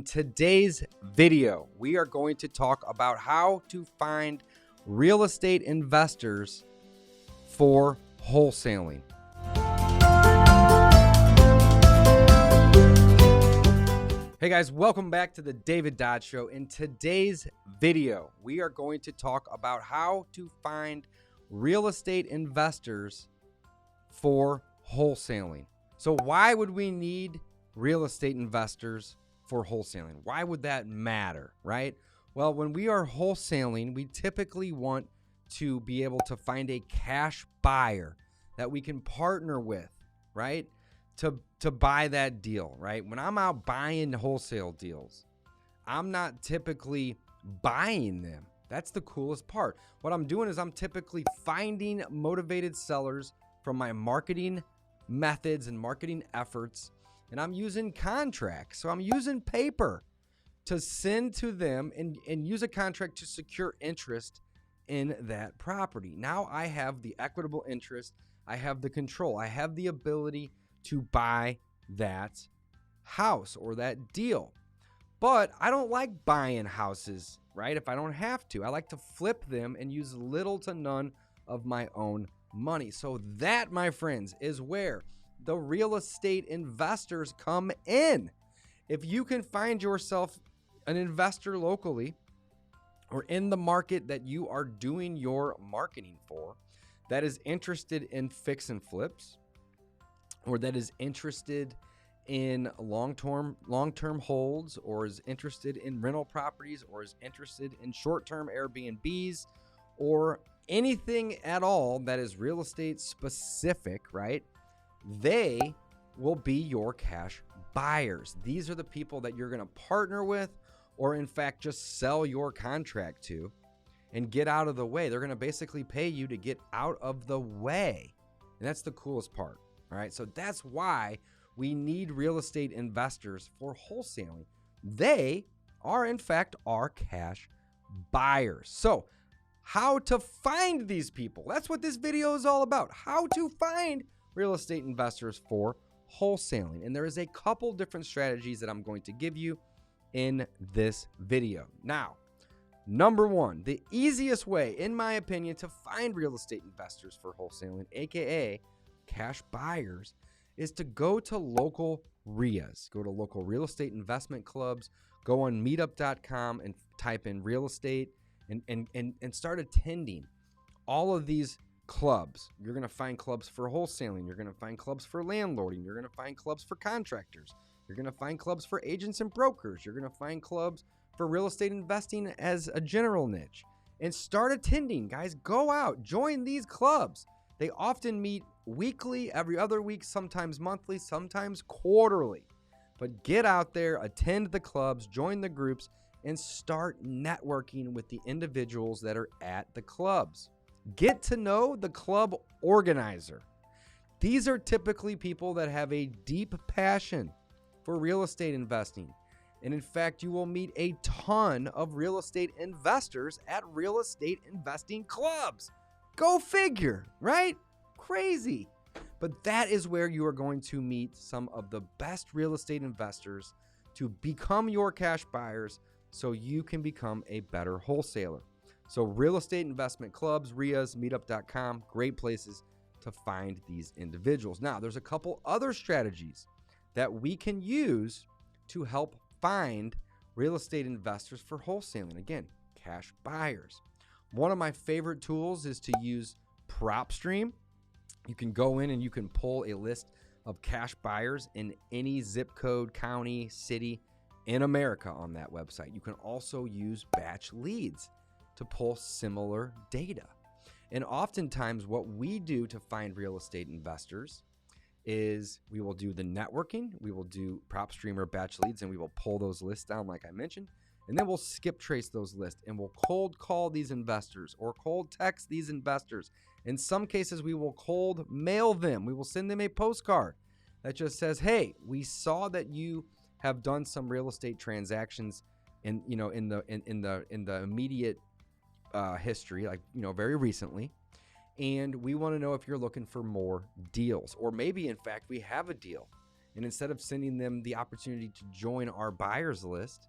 In today's video, we are going to talk about how to find real estate investors for wholesaling. Hey guys, welcome back to the David Dodd Show. In today's video, we are going to talk about how to find real estate investors for wholesaling. So why would we need real estate investors for wholesaling? Why would that matter, right? Well, when we are wholesaling, we typically want to be able to find a cash buyer that we can partner with, right? To buy that deal, right? When I'm out buying wholesale deals, I'm not typically buying them. That's the coolest part. What I'm doing is I'm typically finding motivated sellers from my marketing methods and marketing efforts, and I'm using contracts. So I'm using paper to send to them and use a contract to secure interest in that property. Now I have the equitable interest. I have the control. I have the ability to buy that house or that deal. But I don't like buying houses, right? If I don't have to, I like to flip them and use little to none of my own money. So that, my friends, is where the real estate investors come in. If you can find yourself an investor locally or in the market that you are doing your marketing for that is interested in fix and flips, or that is interested in long-term holds, or is interested in rental properties, or is interested in short-term Airbnbs, or anything at all that is real estate specific, right? They will be your cash buyers. These are the people that you're going to partner with, or in fact just sell your contract to and get out of the way. They're going to basically pay you to get out of the way. And that's the coolest part. All right, so that's why we need real estate investors for wholesaling. They are, in fact, our cash buyers. So how to find these people? That's what this video is all about. How to find real estate investors for wholesaling. And there is a couple different strategies that I'm going to give you in this video. Now, number one, the easiest way, in my opinion, to find real estate investors for wholesaling, aka cash buyers, is to go to local REIAs. Go to local real estate investment clubs. Go on meetup.com and type in real estate and start attending all of these clubs. You're going to find clubs for wholesaling. You're going to find clubs for landlording. You're going to find clubs for contractors. You're going to find clubs for agents and brokers. You're going to find clubs for real estate investing as a general niche. And start attending, guys. Go out. Join these clubs. They often meet weekly, every other week, sometimes monthly, sometimes quarterly. But get out there, attend the clubs, join the groups, and start networking with the individuals that are at the clubs. Get to know the club organizer. These are typically people that have a deep passion for real estate investing. And in fact, you will meet a ton of real estate investors at real estate investing clubs. Go figure, right? Crazy. But that is where you are going to meet some of the best real estate investors to become your cash buyers so you can become a better wholesaler. So real estate investment clubs, REIAs, meetup.com, great places to find these individuals. Now, there's a couple other strategies that we can use to help find real estate investors for wholesaling. Again, cash buyers. One of my favorite tools is to use PropStream. You can go in and you can pull a list of cash buyers in any zip code, county, city in America on that website. You can also use batch leads to pull similar data. And oftentimes what we do to find real estate investors is we will do the networking, we will do PropStream or batch leads, and we will pull those lists down like I mentioned. And then we'll skip trace those lists and we'll cold call these investors or cold text these investors. In some cases, we will cold mail them. We will send them a postcard that just says, hey, we saw that you have done some real estate transactions in the immediate history, like, very recently. And we want to know if you're looking for more deals, or maybe in fact we have a deal And instead of sending them the opportunity to join our buyers list,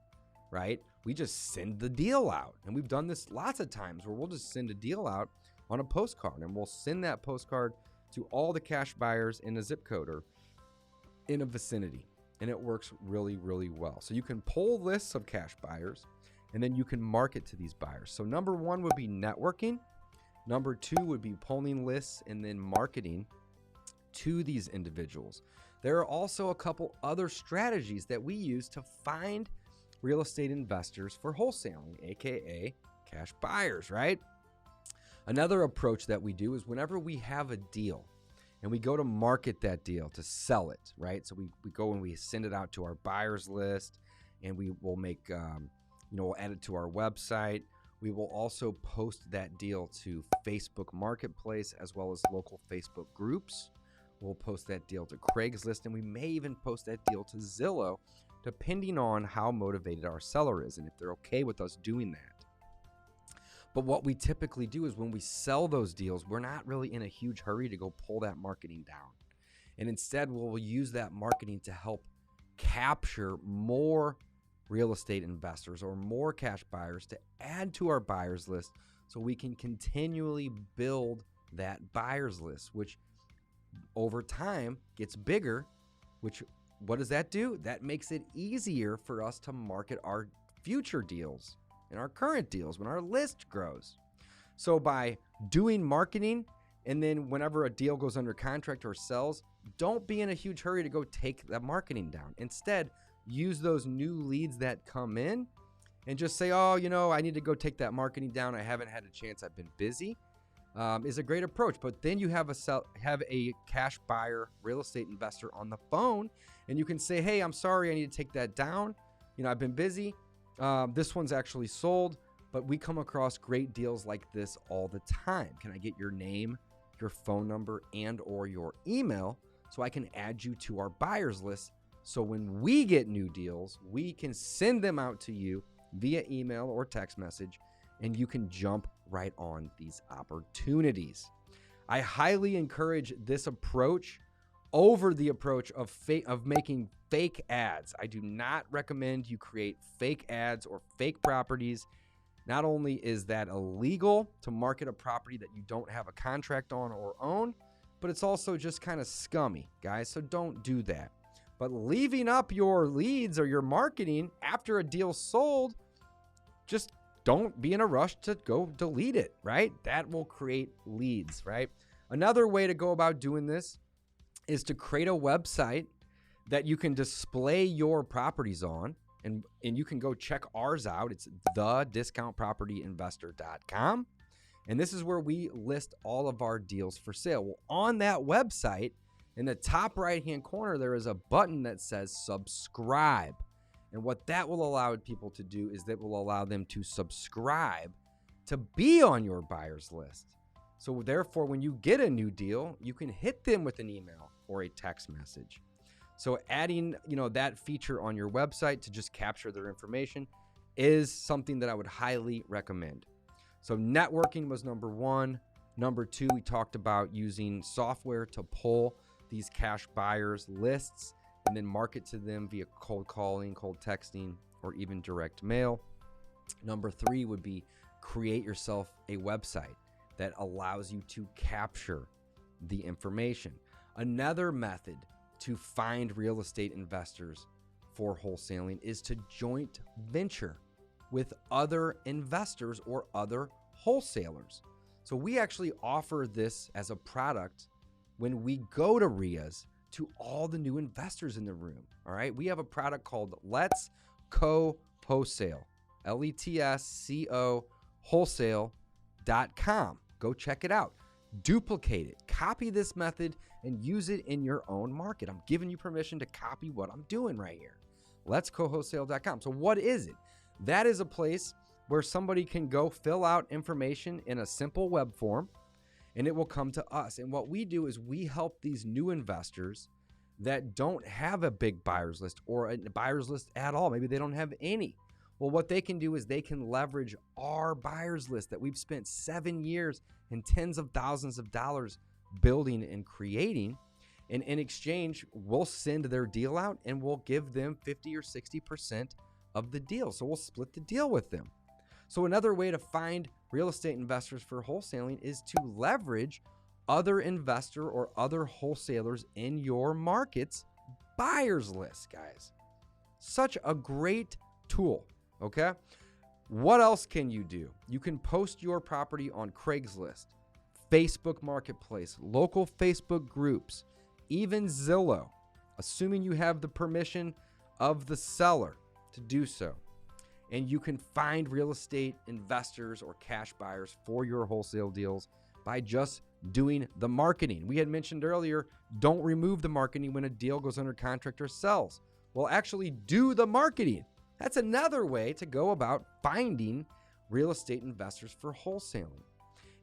right, we just send the deal out. And we've done this lots of times where we'll just send a deal out on a postcard, and we'll send that postcard to all the cash buyers in a zip code or in a vicinity. And it works really, really well. So you can pull lists of cash buyers, and then you can market to these buyers. So number one would be networking. Number two would be pulling lists and then marketing to these individuals. There are also a couple other strategies that we use to find real estate investors for wholesaling, aka cash buyers, right? Another approach that we do is whenever we have a deal and we go to market that deal to sell it, right? So we go and we send it out to our buyers list, and we will make, we'll add it to our website. We will also post that deal to Facebook Marketplace as well as local Facebook groups. We'll post that deal to Craigslist, and we may even post that deal to Zillow, depending on how motivated our seller is and if they're okay with us doing that. But what we typically do is when we sell those deals, we're not really in a huge hurry to go pull that marketing down. And instead, we'll use that marketing to help capture more real estate investors or more cash buyers to add to our buyers list, so we can continually build that buyers list, which over time gets bigger, which what does that do? That makes it easier for us to market our future deals and our current deals when our list grows. So by doing marketing, and then whenever a deal goes under contract or sells, don't be in a huge hurry to go take that marketing down. Instead, use those new leads that come in and just say, oh, I need to go take that marketing down. I haven't had a chance. I've been busy. Is a great approach. But then you have a cash buyer real estate investor on the phone, and you can say, hey, I'm sorry, I need to take that down. I've been busy. This one's actually sold, but we come across great deals like this all the time. Can I get your name, your phone number, and or your email so I can add you to our buyers list? So when we get new deals, we can send them out to you via email or text message, and you can jump right on these opportunities. I highly encourage this approach over the approach of making fake ads. I do not recommend you create fake ads or fake properties. Not only is that illegal to market a property that you don't have a contract on or own, but it's also just kind of scummy, guys. So don't do that. But leaving up your leads or your marketing after a deal sold, just don't be in a rush to go delete it, right? That will create leads, right? Another way to go about doing this is to create a website that you can display your properties on, and you can go check ours out. It's thediscountpropertyinvestor.com. And this is where we list all of our deals for sale. Well, on that website, in the top right-hand corner, there is a button that says subscribe. And what that will allow people to do is that will allow them to subscribe to be on your buyers list. So therefore, when you get a new deal, you can hit them with an email or a text message. So adding, that feature on your website to just capture their information is something that I would highly recommend. So networking was number one. Number two, we talked about using software to pull these cash buyers lists and then market to them via cold calling, cold texting, or even direct mail. Number three would be create yourself a website that allows you to capture the information. Another method to find real estate investors for wholesaling is to joint venture with other investors or other wholesalers. So we actually offer this as a product when we go to REIAs to all the new investors in the room. All right. We have a product called Let's Co Wholesale, LETSCO wholesale.com. Go check it out. Duplicate it. Copy this method and use it in your own market. I'm giving you permission to copy what I'm doing right here. Let'sCoWholesale.com. So what is it? That is a place where somebody can go fill out information in a simple web form, and it will come to us. And what we do is we help these new investors that don't have a big buyers list or a buyers list at all. Maybe they don't have any. Well, what they can do is they can leverage our buyers list that we've spent 7 years and tens of thousands of dollars building and creating. And in exchange, we'll send their deal out and we'll give them 50 or 60% of the deal. So we'll split the deal with them. So another way to find real estate investors for wholesaling is to leverage other investor or other wholesalers in your market's buyers list, guys. Such a great tool, okay? What else can you do? You can post your property on Craigslist, Facebook Marketplace, local Facebook groups, even Zillow, assuming you have the permission of the seller to do so. And you can find real estate investors or cash buyers for your wholesale deals by just doing the marketing. We had mentioned earlier, don't remove the marketing when a deal goes under contract or sells. Well, actually do the marketing. That's another way to go about finding real estate investors for wholesaling.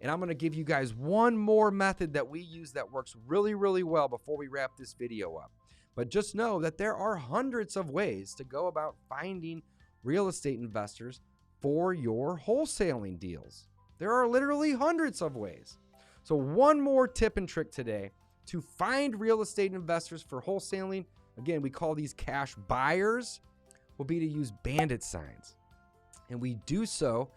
And I'm going to give you guys one more method that we use that works really, really well before we wrap this video up. But just know that there are hundreds of ways to go about finding real estate investors for your wholesaling deals. There are literally hundreds of ways. So one more tip and trick today to find real estate investors for wholesaling. Again, we call these cash buyers, will be to use Bandit Signs. And we do so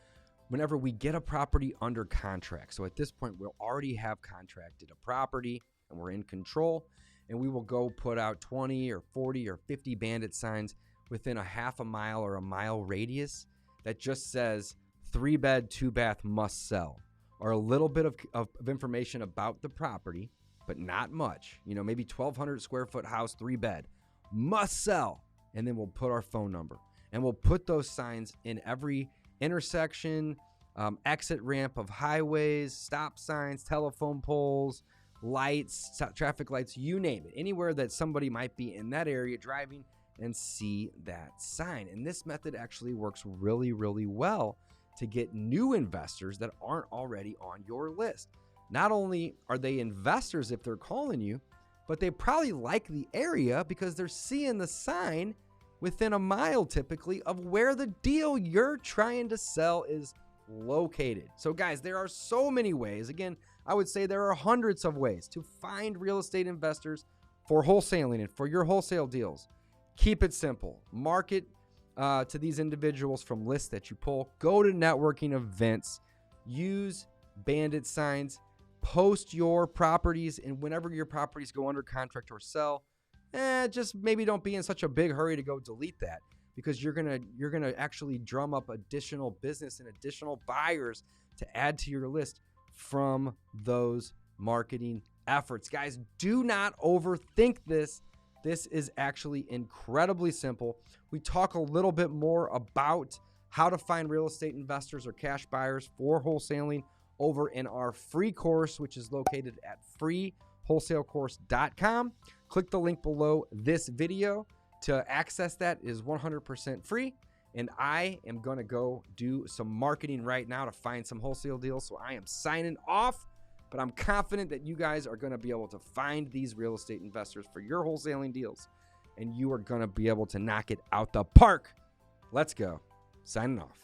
whenever we get a property under contract. So at this point, we'll already have contracted a property and we're in control, and we will go put out 20 or 40 or 50 Bandit Signs within a half a mile or a mile radius that just says 3-bed, 2-bath must sell, or a little bit of information about the property, but not much. You know, maybe 1,200 square foot house, 3-bed, must sell. And then we'll put our phone number, and we'll put those signs in every intersection, exit ramp of highways, stop signs, telephone poles, lights, traffic lights, you name it. Anywhere that somebody might be in that area driving and see that sign. And this method actually works really, really well to get new investors that aren't already on your list. Not only are they investors if they're calling you, but they probably like the area because they're seeing the sign within a mile typically of where the deal you're trying to sell is located. So guys, there are so many ways. Again, I would say there are hundreds of ways to find real estate investors for wholesaling and for your wholesale deals. Keep it simple. Market to these individuals from lists that you pull. Go to networking events. Use Bandit Signs. Post your properties, and whenever your properties go under contract or sell, just maybe don't be in such a big hurry to go delete that, because you're gonna actually drum up additional business and additional buyers to add to your list from those marketing efforts. Guys, do not overthink this. This is actually incredibly simple. We talk a little bit more about how to find real estate investors or cash buyers for wholesaling over in our free course, which is located at freewholesalecourse.com. Click the link below this video to access that. It is 100% free. And I am going to go do some marketing right now to find some wholesale deals. So I am signing off, but I'm confident that you guys are going to be able to find these real estate investors for your wholesaling deals, and you are going to be able to knock it out the park. Let's go. Signing off.